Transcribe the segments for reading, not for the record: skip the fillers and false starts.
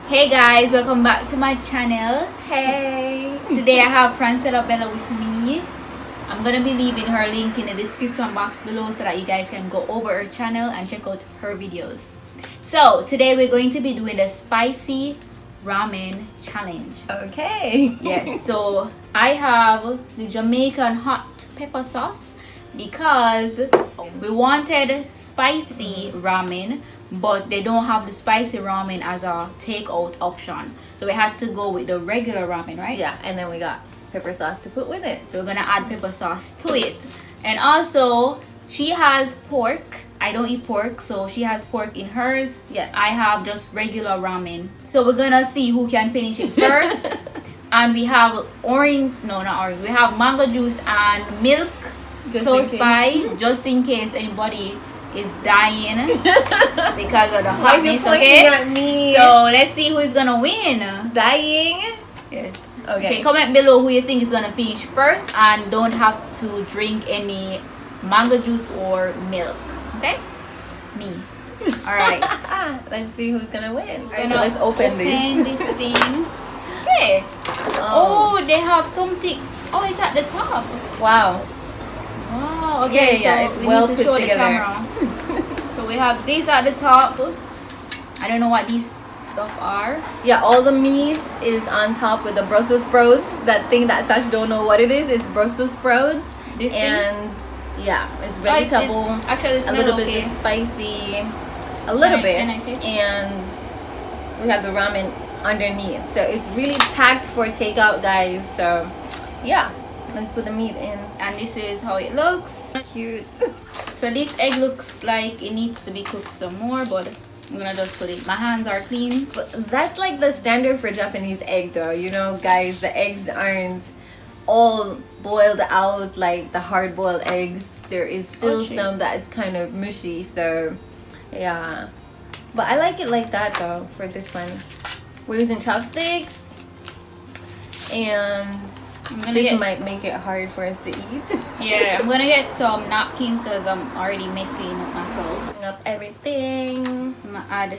Hey guys, welcome back to my channel. Hey! Today I have Fran Bella with me. I'm gonna be leaving her link in the description box below so that you guys can go over her channel and check out her videos. So today we're going to be doing the spicy ramen challenge. Okay. Yes, so I have the Jamaican hot pepper sauce because we wanted spicy ramen, but they don't have the spicy ramen as a takeout option, so we had to go with the regular ramen, right? Yeah, and then we got pepper sauce to put with it. So we're gonna add pepper sauce to it. And also she has pork. I don't eat pork, so she has pork in hers. Yes. I have just regular ramen. So we're gonna see who can finish it first. And we have orange, no, not orange, we have mango juice and milk close by, just in case anybody is dying because of the Why you hotness. pointing Okay, at me? so let's see who is gonna win. Dying? Yes. Okay. Comment below who you think is gonna finish first, and don't have to drink any mango juice or milk. Okay? Me. Alright. Let's see who's gonna win. Alright, So let's open this thing. Okay. Oh, they have something. Oh, it's at the top. Wow. Wow. Okay, Yeah, so it's we well need to put show together. The camera. So we have this at the top. I don't know what these stuff are. Yeah, all the meat is on top with the Brussels sprouts. That thing that Sash don't know what it is. It's Brussels sprouts. This and yeah, it's Oh, vegetable. actually, it's a little okay. bit of spicy. A little bit. Can I taste it? And we have the ramen underneath. So it's really packed for takeout, guys. So yeah, let's put the meat in. And this is how it looks. Cute. So this egg looks like it needs to be cooked some more, but I'm gonna just put it. My hands are clean. But that's like the standard for Japanese egg though. You know, guys, the eggs aren't all boiled out like the hard-boiled eggs. There is still some that is kind of mushy. So yeah, but I like it like that though. For this one, we're using chopsticks, and this might make it hard for us to eat. Yeah, I'm gonna get some napkins because I'm already messing up myself. Putting up everything. I'm gonna add.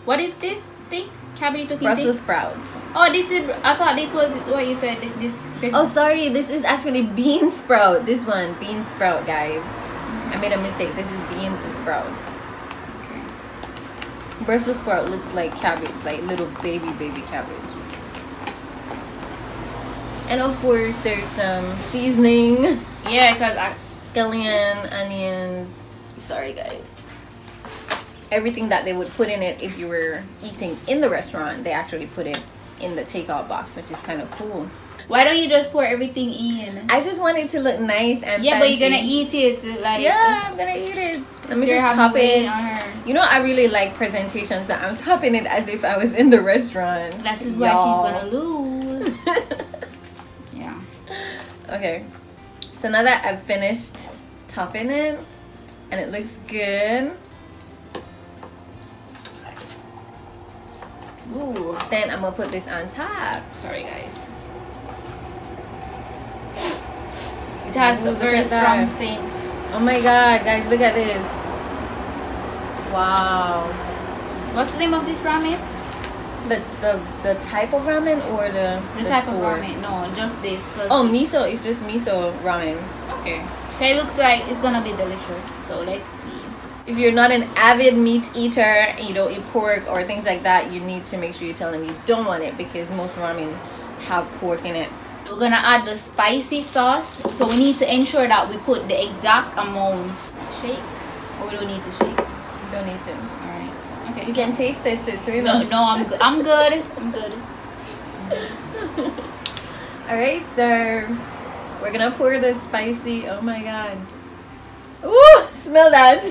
What is this thing? Cabbage looking Brussels thing? sprouts. Oh, this is. I thought this was what you said. This. Oh, sorry. This is actually bean sprout. This one, bean sprout, guys. I made a mistake. This is beans sprout. Okay. Brussels sprout looks like cabbage, like little baby cabbage. And of course, there's some seasoning. Yeah, because Scallion, onions. Sorry, guys. Everything that they would put in it if you were eating in the restaurant, they actually put it in the takeout box, which is kind of cool. why don't you just pour everything in? I just want it to look nice and Yeah, fancy. but you're gonna eat it like. Yeah, I'm gonna eat it. Let me You're just having top it. on her. You know, I really like presentations that I'm topping it as if I was in the restaurant. That's just why she's gonna lose. Yeah. Okay, so now that I've finished topping it and it looks good, Ooh. then I'm gonna put this on top. Sorry, guys. It has a Ooh, very look at strong that. scent. Oh my god, guys, look at this. Wow. What's the name of this ramen? The type of ramen or the Type of store? ramen. No, just this. Oh, miso. It's just miso ramen. Okay. So it looks like it's gonna be delicious. So let's see. If you're not an avid meat eater and you don't eat pork or things like that, you need to make sure you tell them you don't want it because most ramen have pork in it. We're gonna add the spicy sauce. So we need to ensure that we put the exact amount. Shake? Or we don't need to shake? You don't need to. Alright. Okay. You can taste test it too. No, I'm good. I'm good. I'm good. Alright, so we're gonna pour the spicy. Oh my god. Ooh, smell that.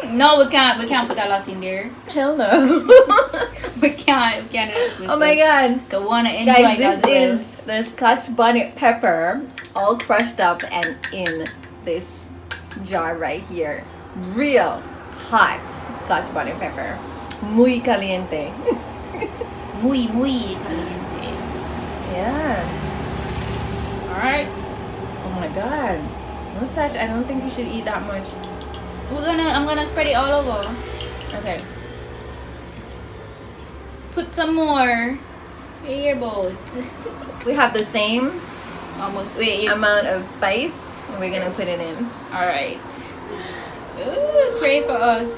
No, we can't put a lot in there. Hell no. We can't. Oh my god. I wanna enjoy Guys, it as this well. is the Scotch bonnet pepper all crushed up and in this jar right here. Real hot Scotch bonnet pepper. Muy caliente. Muy caliente. Yeah. Alright. Oh my god. No, Sash, I don't think you should eat that much. I'm gonna spread it all over. Okay. put some more. Here about. We have the same Almost. Wait. amount of spice, and we're gonna put it in. All right. Ooh, pray for us. Oh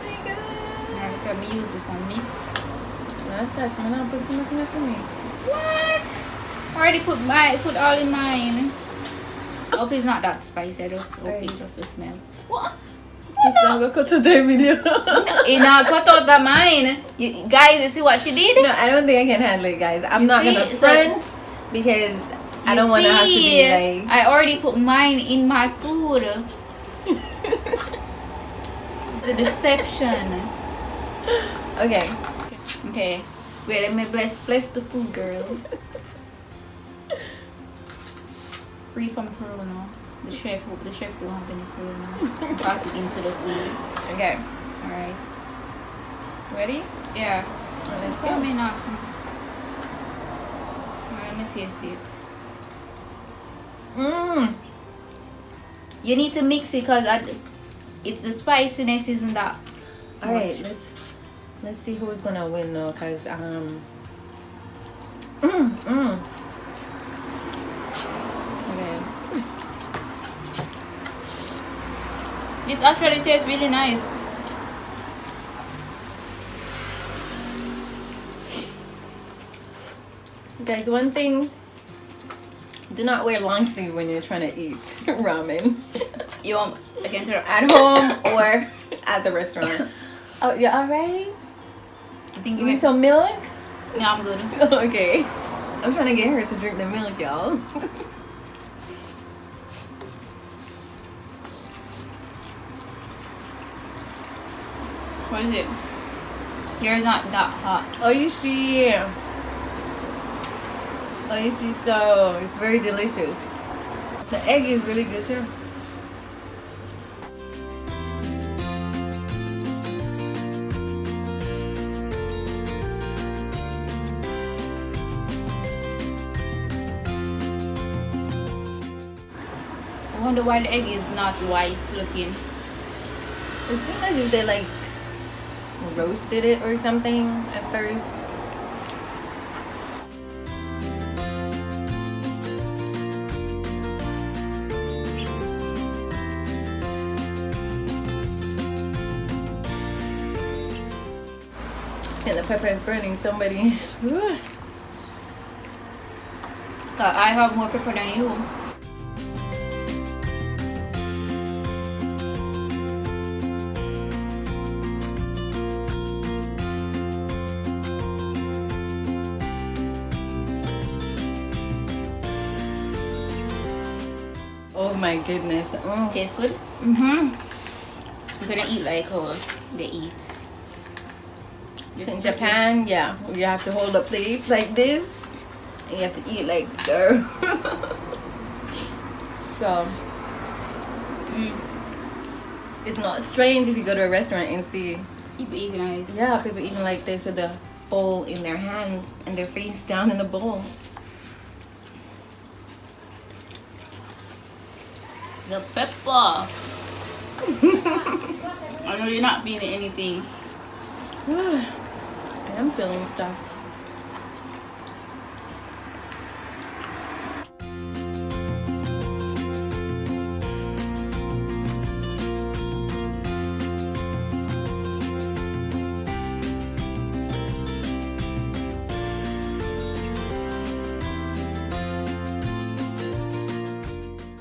my god. Alright, so I'm gonna use this one mix. That's such. I'm not put too much in it for me. What? I already put all in mine. I hope it's not that spicy. I just hope it's just the smell. What? It's not gonna cut to the video. It not cut out of mine. You guys, you see what she did? No, I don't think I can handle it, guys. I'm not see? gonna So- front because I don't want to have to be like. I already put mine in my food. The deception. Okay. Okay. Wait, let me bless the food, girl. Free from corona. The chef don't have any corona. Got it into the food. Okay. Alright. Ready? Yeah. Let's Let go. me not. Alright, let me taste it. Mmm. You need to mix it because it's the spiciness isn't that. All right. much. Let's see who's gonna win now, cause Okay. It actually tastes really nice. Guys, one thing. Do not wear long sleeve when you're trying to eat ramen. You want? I can tell. At home or at the restaurant. Oh, you alright? I think You need some milk? Yeah, I'm good. Okay. I'm trying to get her to drink the milk, y'all. What is it? Yours not that hot. Oh, you see. Oh, you see, so it's very delicious. The egg is really good too. I wonder why the egg is not white looking. It seems as if they like roasted it or something at first. And the pepper is burning somebody. Ooh. Cause I have more pepper than you. Oh my goodness. Mm. Tastes good. Mm-hmm. We're gonna eat like how they eat. In Japan, yeah, you have to hold a plate like this, and you have to eat like so. So it's not strange if you go to a restaurant and see, Keep eating like this. yeah, people eating like this with a bowl in their hands and their face down in the bowl. The pepper. I know you're not feeling anything. I am feeling stuff.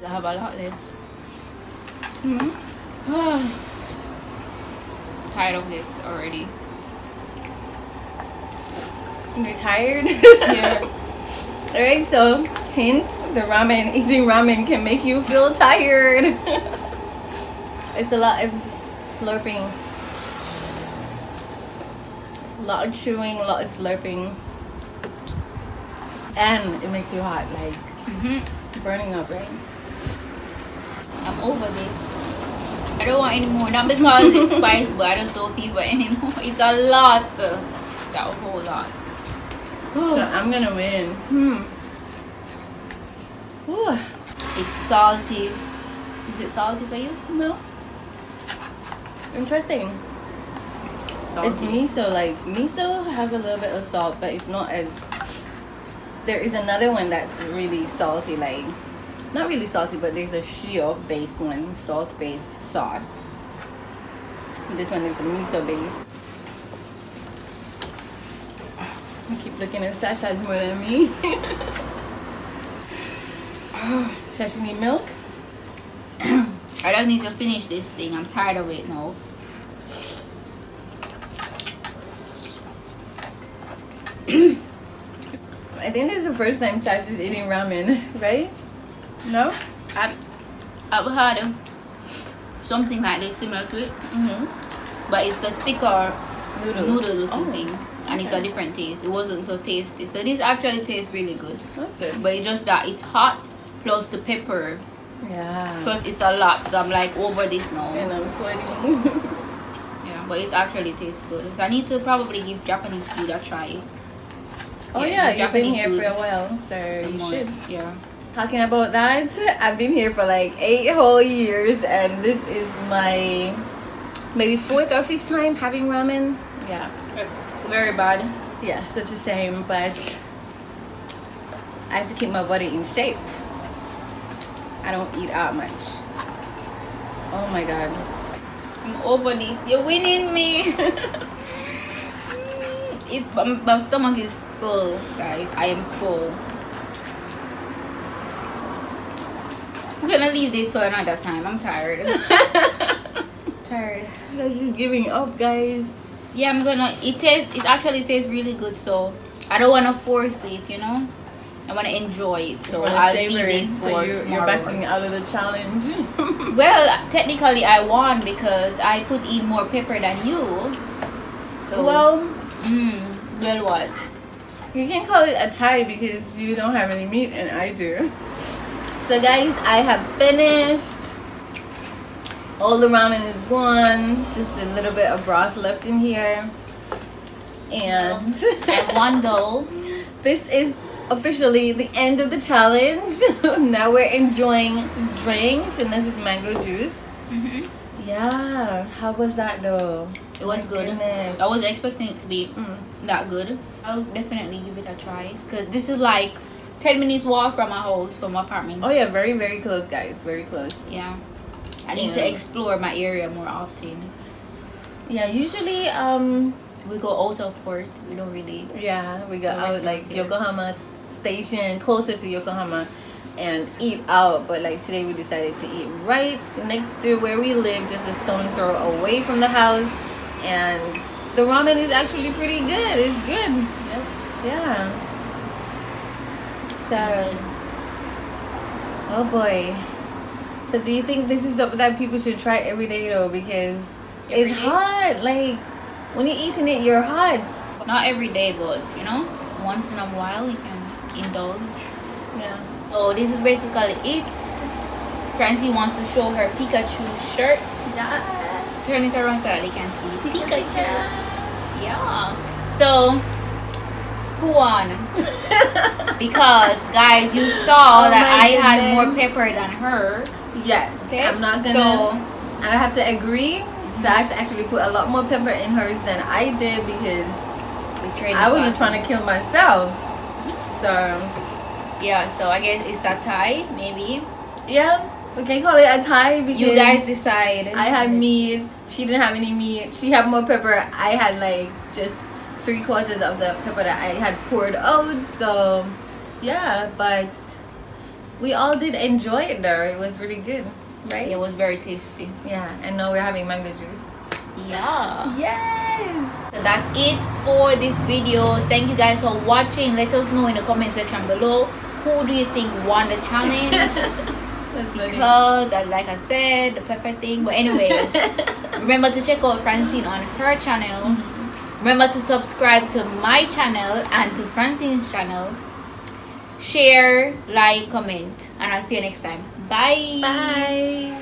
I have a lot there. Tired of this already. You're tired? Yeah. Alright, so hint, eating ramen can make you feel tired. It's a lot of slurping. A lot of chewing, a lot of slurping. And it makes you hot, like burning up, right? I'm over this. I don't want any more. Not because it's spicy, but I just don't feel it anymore. It's a lot. That whole lot. So I'm gonna win. Ooh. It's salty. Is it salty for you? No. Interesting. salty. It's miso. Like miso has a little bit of salt, but it's not as. There is another one that's really salty, like not really salty, but there's a shio based one, salt based sauce. This one is the miso base. I keep looking at Sasha's more than me. Sasha, need milk? I just need to finish this thing. I'm tired of it now. I think this is the first time Sasha's eating ramen, right? No? I've had something like this similar to it, but it's the thicker noodle looking thing, and it's a different taste. It wasn't so tasty, so this actually tastes really good. That's good. But it's just that it's hot plus the pepper. Yeah. Plus it's a lot, so I'm like over this now. And I'm sweating. Yeah, but it actually tastes good. So I need to probably give Japanese food a try. Oh yeah, you've been here for a while, so you should. Yeah. Talking about that, I've been here for like 8 whole years, and this is my maybe 4th or 5th time having ramen. Yeah. Very bad. Yeah, such a shame, but I have to keep my body in shape. I don't eat out much. Oh my god. I'm over this. You're winning me. My stomach is full, guys. I am full. I'm gonna leave this for another time. I'm tired. Tired. That's just giving up, guys. Yeah, I'm gonna. It actually tastes really good, so I don't wanna force it. You know, I wanna enjoy it. So I'll leave it for you're tomorrow. backing out of the challenge. Well, technically I won because I put in more pepper than you. So Well, well, what? you can call it a tie because you don't have any meat and I do. So guys, I have finished. All the ramen is gone. Just a little bit of broth left in here. And I won though. this is officially the end of the challenge. Now we're enjoying drinks, and this is mango juice. Yeah, how was that though? It was good. Goodness. I wasn't expecting it to be that good. I'll definitely give it a try because this is like 10 minutes walk from my house, from my apartment. Oh yeah, very, very close, guys. Very close. Yeah, I need to explore my area more often. Yeah, usually We go out of port. We don't really. yeah, we go The out like restaurants here. Yokohama station, closer to Yokohama, and eat out. But like today we decided to eat right next to where we live, just a stone throw away from the house. And the ramen is actually pretty good. It's good. Yep. Yeah. So, oh boy. So do you think this is something that people should try every day though? Because Every it's day? hot. Like when you're eating it, you're hot. Not every day, but you know, once in a while you can indulge. Yeah. So this is basically it. Francie wants to show her Pikachu shirt. Turn it around so that they can see Pikachu. Yeah. So who won? Because guys, you saw Oh that my I had goodness. more pepper than her. Yes. Okay. I'm not gonna. So I have to agree. Sash actually put a lot more pepper in hers than I did because we traded I wasn't spots. trying to kill myself. So Yeah. So I guess it's a tie, maybe. yeah, we can call it a tie because You guys decide. I had meat. She didn't have any meat. She had more pepper. I had like just 3/4 of the pepper that I had poured out. So yeah, but we all did enjoy it though. It was really good, right? It was very tasty. Yeah, and now we're having mango juice. Yeah. Yes. So that's it for this video. Thank you guys for watching. Let us know in the comment section below who do you think won the challenge. That's funny. Because like I said, the pepper thing. But anyways, remember to check out Francine on her channel. Remember to subscribe to my channel and to Francine's channel. Share, like, comment, and I'll see you next time. Bye. Bye.